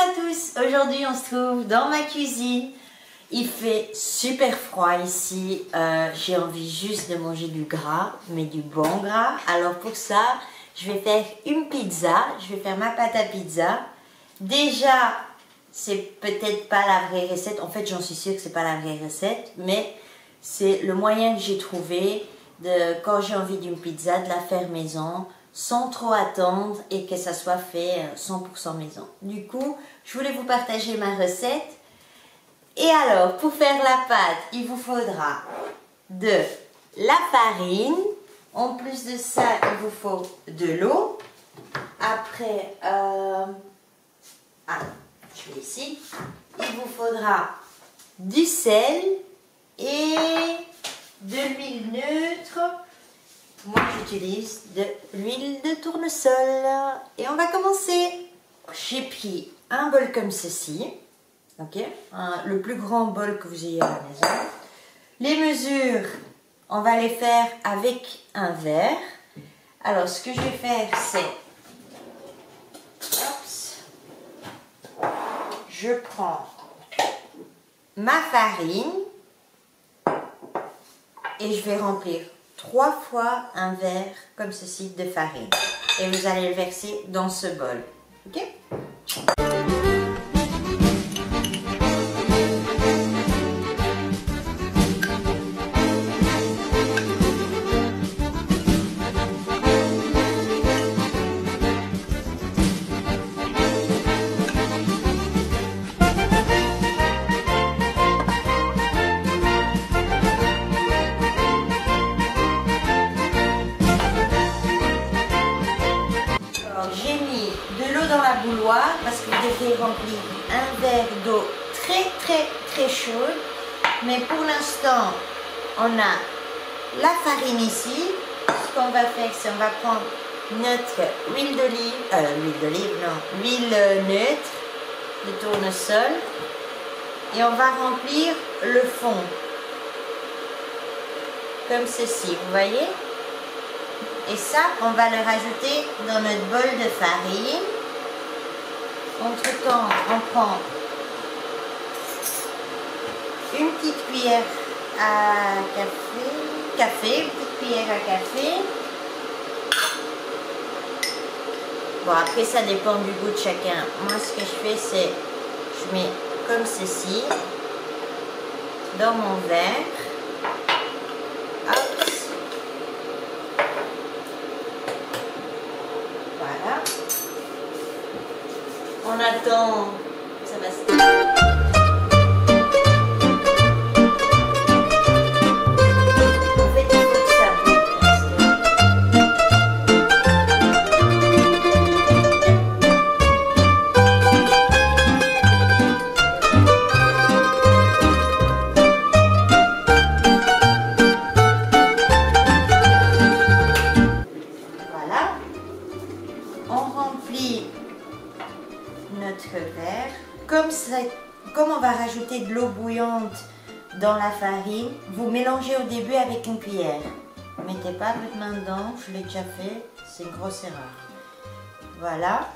à tous, aujourd'hui on se trouve dans ma cuisine. Il fait super froid ici, j'ai envie juste de manger du gras, mais du bon gras. Alors pour ça, je vais faire une pizza, je vais faire ma pâte à pizza. Déjà, c'est peut-être pas la vraie recette, en fait j'en suis sûre que c'est pas la vraie recette, mais c'est le moyen que j'ai trouvé de, quand j'ai envie d'une pizza, de la faire maison, sans trop attendre et que ça soit fait 100% maison. Du coup, je voulais vous partager ma recette. Et alors, pour faire la pâte, il vous faudra de la farine. En plus de ça, il vous faut de l'eau. Après, je vais ici. Il vous faudra du sel et de l'huile neutre. Moi, j'utilise de l'huile de tournesol. Et on va commencer. J'ai pris un bol comme ceci. Ok, le plus grand bol que vous ayez à la maison. Les mesures, on va les faire avec un verre. Alors, ce que je vais faire, c'est... Je prends ma farine et je vais remplir 3 fois un verre comme ceci de farine. Et vous allez le verser dans ce bol. Ok? Dans la bouilloire parce que vous devez remplir un verre d'eau très chaude, mais pour l'instant on a la farine ici. Ce qu'on va faire, c'est on va prendre notre huile neutre de tournesol et on va remplir le fond comme ceci, vous voyez. Et ça, on va le rajouter dans notre bol de farine. Entre-temps, on prend une petite cuillère à café, une petite cuillère à café. Bon, après, ça dépend du goût de chacun. Moi, ce que je fais, c'est, je mets comme ceci dans mon verre. Hop. Voilà. On attend, ça va se... Voilà. On remplit notre verre. Comme on va rajouter de l'eau bouillante dans la farine, vous mélangez au début avec une cuillère. Mettez pas votre main dedans, je l'ai déjà fait, c'est une grosse erreur. Voilà.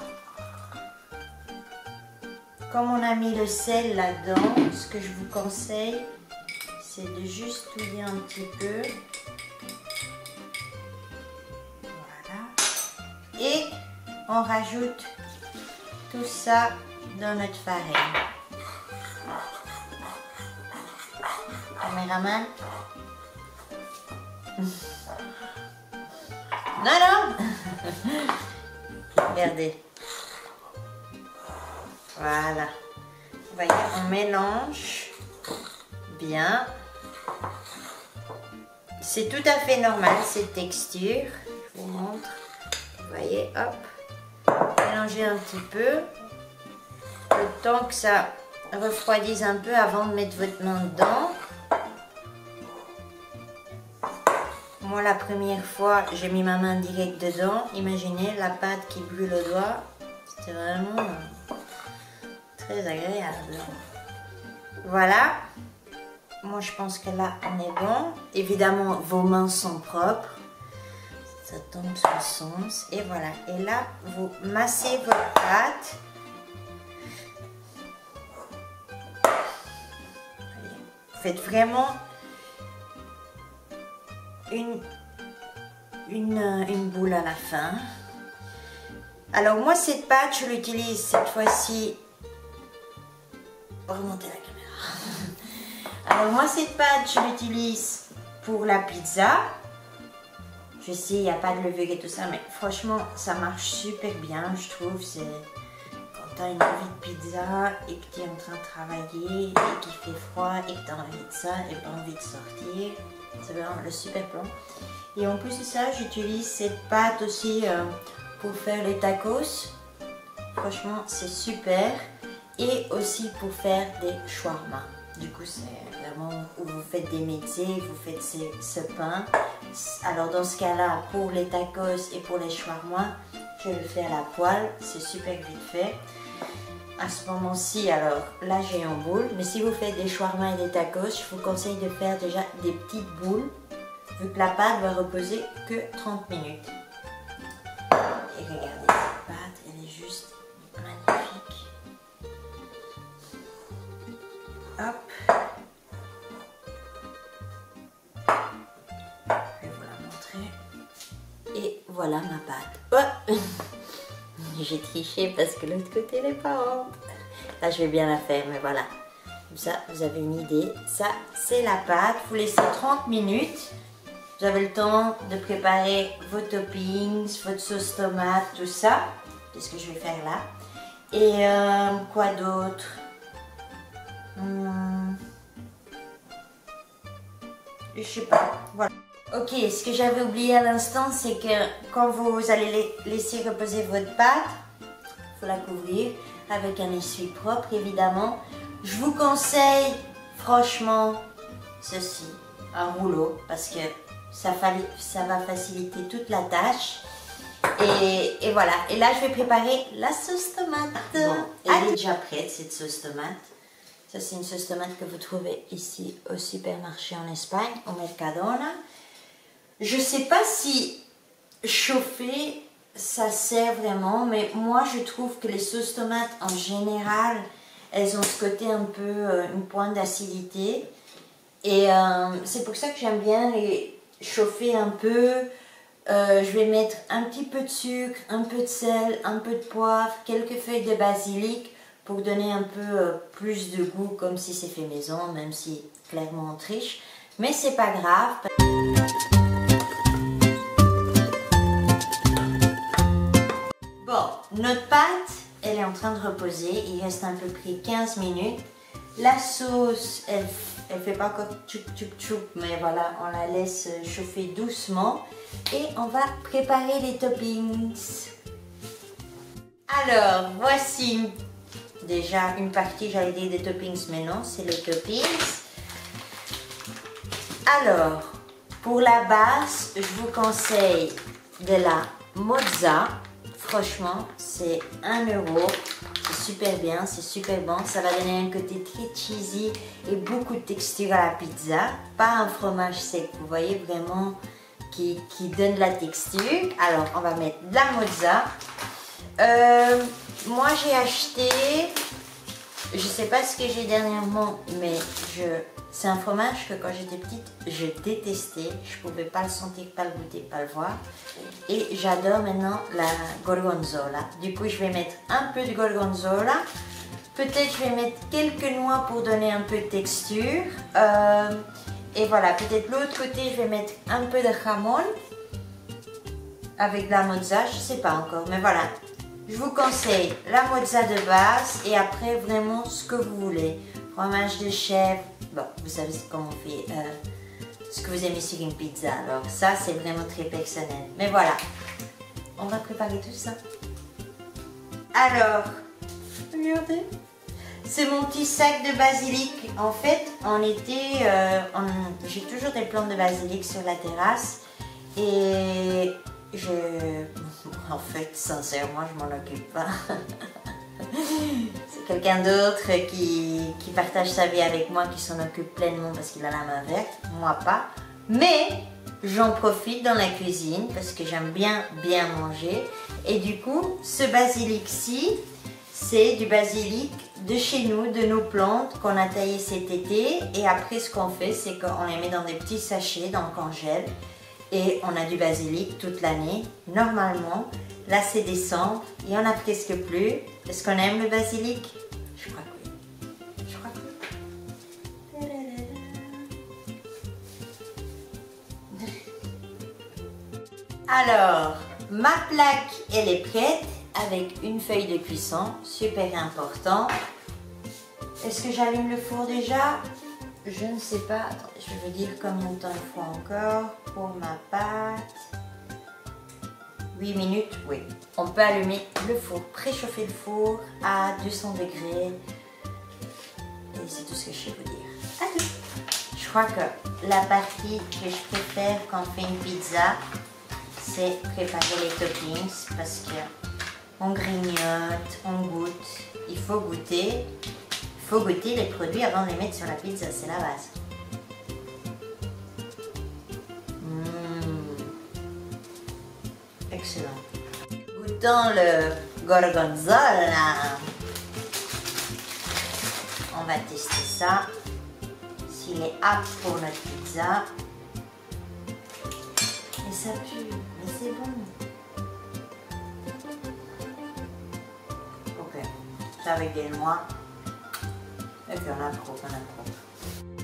Comme on a mis le sel là-dedans, ce que je vous conseille, c'est de juste touiller un petit peu. Voilà. Et on rajoute tout ça dans notre farine. Caméraman. Non. Regardez. Voilà. Vous voyez, on mélange bien. C'est tout à fait normal cette texture. Je vous montre. Vous voyez, hop. Mélangez un petit peu. Le temps que ça refroidisse un peu avant de mettre votre main dedans. Moi, la première fois, j'ai mis ma main direct dedans. Imaginez la pâte qui brûle au doigt. C'était vraiment très agréable. Voilà. Moi, je pense que là, on est bon. Évidemment, vos mains sont propres. Ça tombe sur le sens. Et voilà. Et là, vous massez votre pâte faites vraiment une boule à la fin. Alors moi cette pâte, je l'utilise cette fois-ci. Remontez la caméra. Alors moi cette pâte, je l'utilise pour la pizza. Je sais, il n'y a pas de levure et tout ça, mais franchement, ça marche super bien, je trouve. C'est quand tu as une envie de pizza et que tu es en train de travailler et qu'il fait froid et que tu as envie de ça et pas envie de sortir. C'est vraiment le super plan. Et en plus de ça, j'utilise cette pâte aussi pour faire les tacos. Franchement, c'est super. Et aussi pour faire des shawarma. Du coup, c'est vraiment où vous faites des métiers, vous faites ce pain. Alors dans ce cas-là, pour les tacos et pour les shawarma, je le fais à la poêle. C'est super vite fait. À ce moment-ci, alors là j'ai en boule. Mais si vous faites des shawarma et des tacos, je vous conseille de faire déjà des petites boules. Vu que la pâte va reposer que 30 minutes. Et regardez, cette pâte, elle est juste magnifique. Hop. Je vais vous la montrer. Et voilà ma pâte. Oh. J'ai triché parce que l'autre côté elle est pas ronde. Là je vais bien la faire, mais voilà. Comme ça, vous avez une idée. Ça, c'est la pâte. Vous laissez 30 minutes. Vous avez le temps de préparer vos toppings, votre sauce tomate, tout ça. C'est ce que je vais faire là. Et quoi d'autre? Je sais pas. Voilà. Ok, ce que j'avais oublié à l'instant, c'est que quand vous allez laisser reposer votre pâte, il faut la couvrir avec un essuie propre, évidemment. Je vous conseille, franchement, ceci, un rouleau, parce que ça va faciliter toute la tâche. Et voilà. Et là, je vais préparer la sauce tomate. Bon, elle est déjà prête, cette sauce tomate. Ça, c'est une sauce tomate que vous trouvez ici au supermarché en Espagne, au Mercadona. Je ne sais pas si chauffer, ça sert vraiment, mais moi, je trouve que les sauces tomates, en général, elles ont ce côté un peu, une pointe d'acidité. Et c'est pour ça que j'aime bien les chauffer un peu. Je vais mettre un petit peu de sucre, un peu de sel, un peu de poivre, quelques feuilles de basilic pour donner un peu plus de goût, comme si c'est fait maison, même si clairement on triche. Mais c'est pas grave. Bon, notre pâte, elle est en train de reposer. Il reste à peu près 15 minutes. La sauce, elle fait pas encore tchoup tchoup tchoup, mais voilà, on la laisse chauffer doucement. Et on va préparer les toppings. Alors, voici déjà une partie, j'allais dire des toppings, mais non, c'est les toppings. Alors, pour la base, je vous conseille de la mozza. Franchement, c'est 1 €. C'est super bien, c'est super bon. Ça va donner un côté très cheesy et beaucoup de texture à la pizza. Pas un fromage sec, vous voyez, vraiment qui donne de la texture. Alors, on va mettre de la mozza. Moi, j'ai acheté, je sais pas ce que j'ai dernièrement, mais c'est un fromage que quand j'étais petite, je détestais. Je pouvais pas le sentir, pas le goûter, pas le voir. Et j'adore maintenant la gorgonzola. Du coup, je vais mettre un peu de gorgonzola. Peut-être je vais mettre quelques noix pour donner un peu de texture. Et voilà, peut-être l'autre côté, je vais mettre un peu de jamon avec de la mozza, je sais pas encore, mais voilà. Je vous conseille la mozza de base et après vraiment ce que vous voulez. Fromage de chèvre, bon, vous savez comment on fait, ce que vous aimez sur une pizza. Alors ça, c'est vraiment très personnel. Mais voilà, on va préparer tout ça. Alors, regardez. C'est mon petit sac de basilic. En fait, en été, j'ai toujours des plantes de basilic sur la terrasse. Et en fait, sincèrement, je m'en occupe pas. C'est quelqu'un d'autre qui partage sa vie avec moi, qui s'en occupe pleinement parce qu'il a la main verte. Moi, pas. Mais j'en profite dans la cuisine parce que j'aime bien manger. Et du coup, ce basilic-ci, c'est du basilic de chez nous, de nos plantes qu'on a taillées cet été. Et après, ce qu'on fait, c'est qu'on les met dans des petits sachets, dans le congèle. Et on a du basilic toute l'année, normalement. Là, c'est décembre, il n'y en a presque plus. Est-ce qu'on aime le basilic? Je crois que oui. Je crois que oui. Alors, ma plaque, elle est prête avec une feuille de cuisson, super important. Est-ce que j'allume le four déjà? Je ne sais pas. Attends, je vais vous dire combien de temps il faut encore pour ma pâte. 8 minutes, oui. On peut allumer le four, préchauffer le four à 200 degrés. Et c'est tout ce que je sais vous dire. Allez. Je crois que la partie que je préfère quand on fait une pizza, c'est préparer les toppings parce que on grignote, on goûte. Il faut goûter. Il faut goûter les produits avant de les mettre sur la pizza, c'est la base. Excellent. Goûtons le gorgonzola. On va tester ça. S'il est apte pour notre pizza. Et ça pue, mais c'est bon. Ok, c'est avec des noix. Ok, on approuve, on approuve.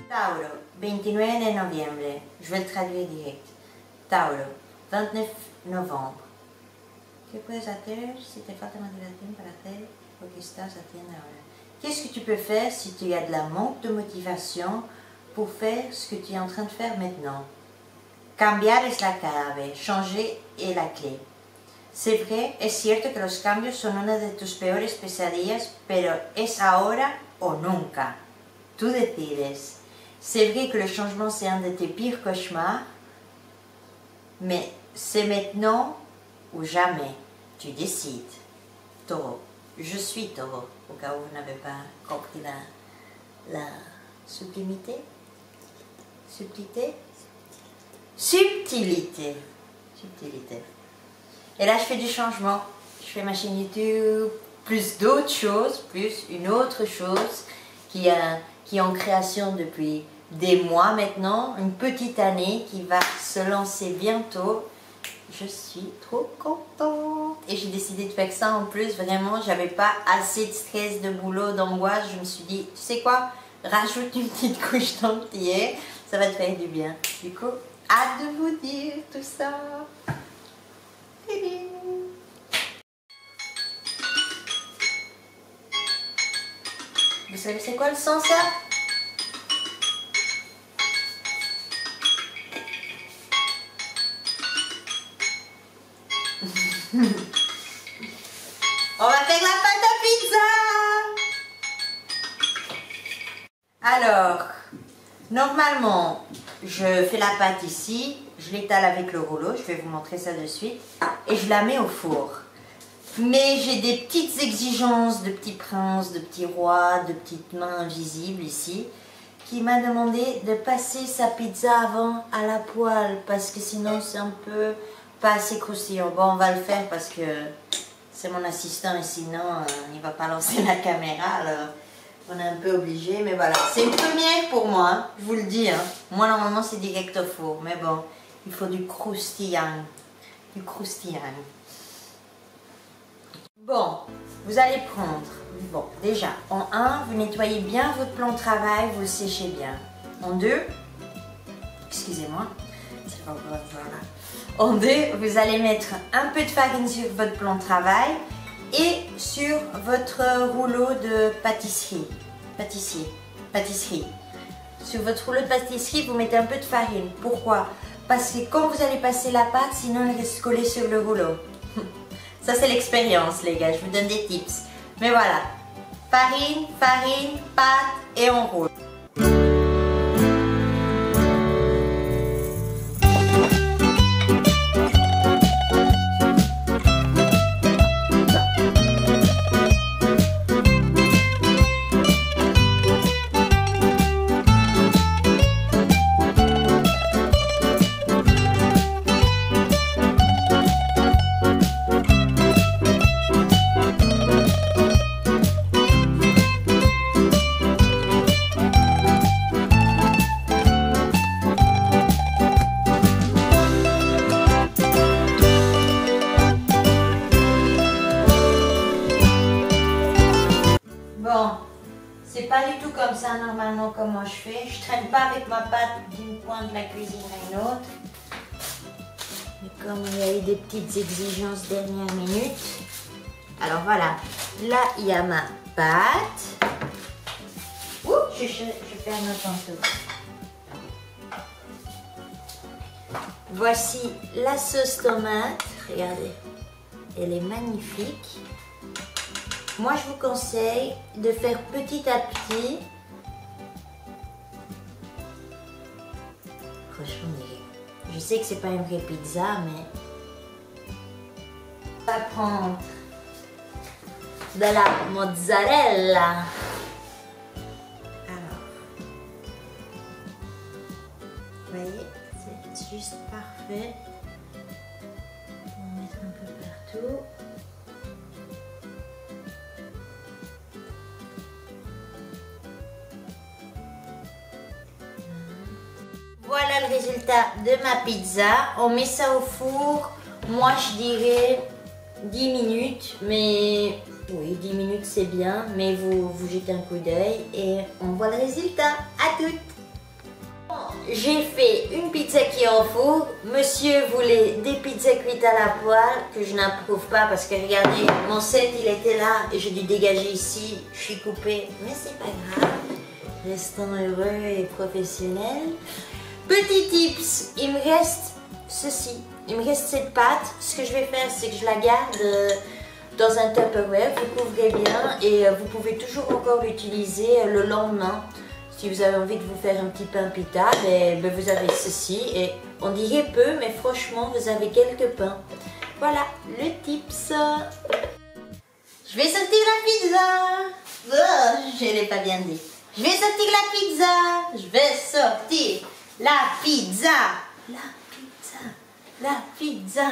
Tauro, 29 de novembre. Je vais le traduire direct. Tauro, 29 novembre. ¿Qué puedes hacer si te falta motivación para hacer lo que estás haciendo ahora? Qu'est-ce que tu peux faire si tu as de la manque de motivation pour faire ce que tu es en train de faire maintenant? Cambiar es la clave, changer est la clé. C'est vrai, es cierto que los cambios son una de tus peores pesadillas, pero es ahora o nunca. Tú decides. C'est vrai que le changement c'est un de tes pires cauchemars, mais c'est maintenant ou jamais. Tu décides. Taureau. Je suis taureau, au cas où vous n'avez pas compris la sublimité. Subtilité. Subtilité. Subtilité. Et là, je fais du changement. Je fais ma chaîne YouTube, plus d'autres choses, plus une autre chose qui est en création depuis des mois maintenant, une petite année qui va se lancer bientôt. Je suis trop contente. Et j'ai décidé de faire ça en plus. Vraiment, j'avais pas assez de stress, de boulot, d'angoisse. Je me suis dit, tu sais quoi, rajoute une petite couche d'entier. Ça va te faire du bien. Du coup, hâte de vous dire tout ça. Vous savez c'est quoi le son ça? On va faire la pâte à pizza. Alors, normalement, je fais la pâte ici, je l'étale avec le rouleau, je vais vous montrer ça de suite, et je la mets au four. Mais j'ai des petites exigences de petits princes, de petits rois, de petites mains invisibles ici, qui m'a demandé de passer sa pizza avant à la poêle, parce que sinon c'est un peu pas assez croustillant. Bon, on va le faire parce que c'est mon assistant et sinon il va pas lancer la caméra, alors on est un peu obligé, mais voilà. C'est une première pour moi, hein, je vous le dis. Hein. Moi normalement c'est direct au four, mais bon, il faut du croustillant. Du croustillant. Bon, vous allez prendre, bon, déjà, en 1, vous nettoyez bien votre plan de travail, vous le séchez bien. En 2, excusez-moi, c'est pas grave, voilà. En 2, vous allez mettre un peu de farine sur votre plan de travail et sur votre rouleau de pâtisserie. Sur votre rouleau de pâtisserie, vous mettez un peu de farine. Pourquoi? Parce que quand vous allez passer la pâte, sinon elle reste collée sur le rouleau. Ça c'est l'expérience les gars, je vous donne des tips. Mais voilà, farine, pâte et on roule. Bon, c'est pas du tout comme ça normalement comment je fais. Je traîne pas avec ma pâte d'une pointe de la cuisine à une autre. Mais comme il y a eu des petites exigences dernière minute. Alors voilà, là il y a ma pâte. Ouh, je ferme le pantoufle. Voici la sauce tomate. Regardez, elle est magnifique. Moi, je vous conseille de faire petit à petit. Franchement, je sais que c'est pas une vraie pizza, mais on va prendre de la mozzarella. Alors, vous voyez, c'est juste parfait. On va mettre un peu partout. Voilà le résultat de ma pizza. On met ça au four. Moi, je dirais 10 minutes. Mais oui, 10 minutes, c'est bien. Mais vous jetez un coup d'œil et on voit le résultat. À toutes. Bon, j'ai fait une pizza qui est au four. Monsieur voulait des pizzas cuites à la poêle que je n'approuve pas parce que regardez, mon set il était là et j'ai dû dégager ici. Je suis coupée, mais c'est pas grave. Restons heureux et professionnels. Petit tips, il me reste ceci, il me reste cette pâte. Ce que je vais faire, c'est que je la garde dans un Tupperware, vous couvrez bien et vous pouvez toujours encore l'utiliser le lendemain. Si vous avez envie de vous faire un petit pain pita, ben vous avez ceci et on dirait peu, mais franchement, vous avez quelques pains. Voilà, le tips. Je vais sortir la pizza. Oh, je ne l'ai pas bien dit. Je vais sortir la pizza. Je vais sortir la pizza. La pizza. La pizza.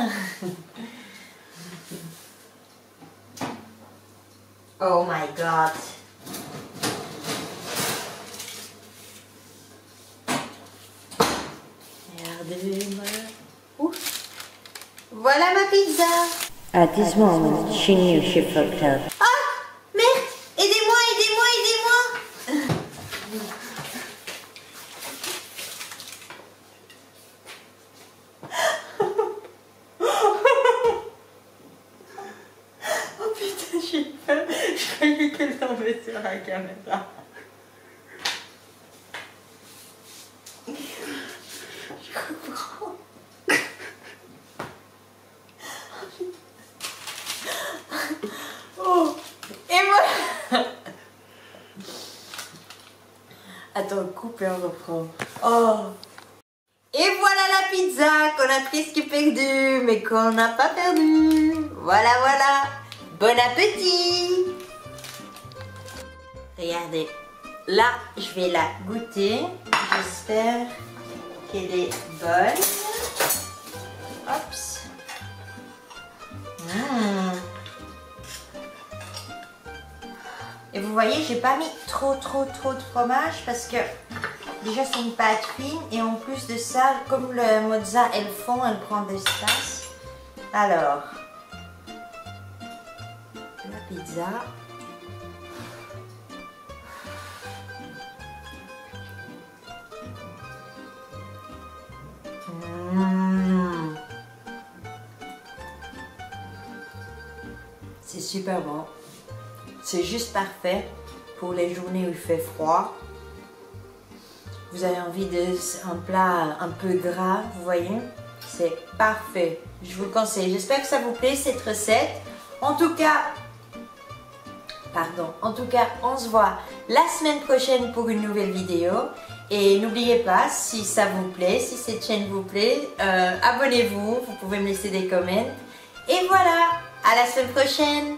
Oh my god. Regardez-moi. Voilà ma pizza. At this moment, she knew she fucked up. Ah, merde. Aidez-moi, aidez-moi, aidez-moi. Oh putain, j'ai peur. Je croyais qu'elle tombait sur la caméra. Je comprends. Oh, et voilà. Attends, coupe et on reprend. Oh. Et voilà la pizza qu'on a presque perdue, mais qu'on n'a pas perdue. Voilà, voilà. Bon appétit. Regardez. Là, je vais la goûter. J'espère qu'elle est bonne. Oups. Et vous voyez, j'ai pas mis trop de fromage parce que déjà c'est une pâte fine et en plus de ça, comme le mozza elle fond, elle prend de l'espace. Alors, la pizza. C'est super bon. C'est juste parfait pour les journées où il fait froid. Vous avez envie d'un plat un peu gras, vous voyez. C'est parfait. Je vous le conseille. J'espère que ça vous plaît cette recette. En tout cas, on se voit la semaine prochaine pour une nouvelle vidéo. Et n'oubliez pas, si ça vous plaît, si cette chaîne vous plaît, abonnez-vous. Vous pouvez me laisser des commentaires. Et voilà, à la semaine prochaine.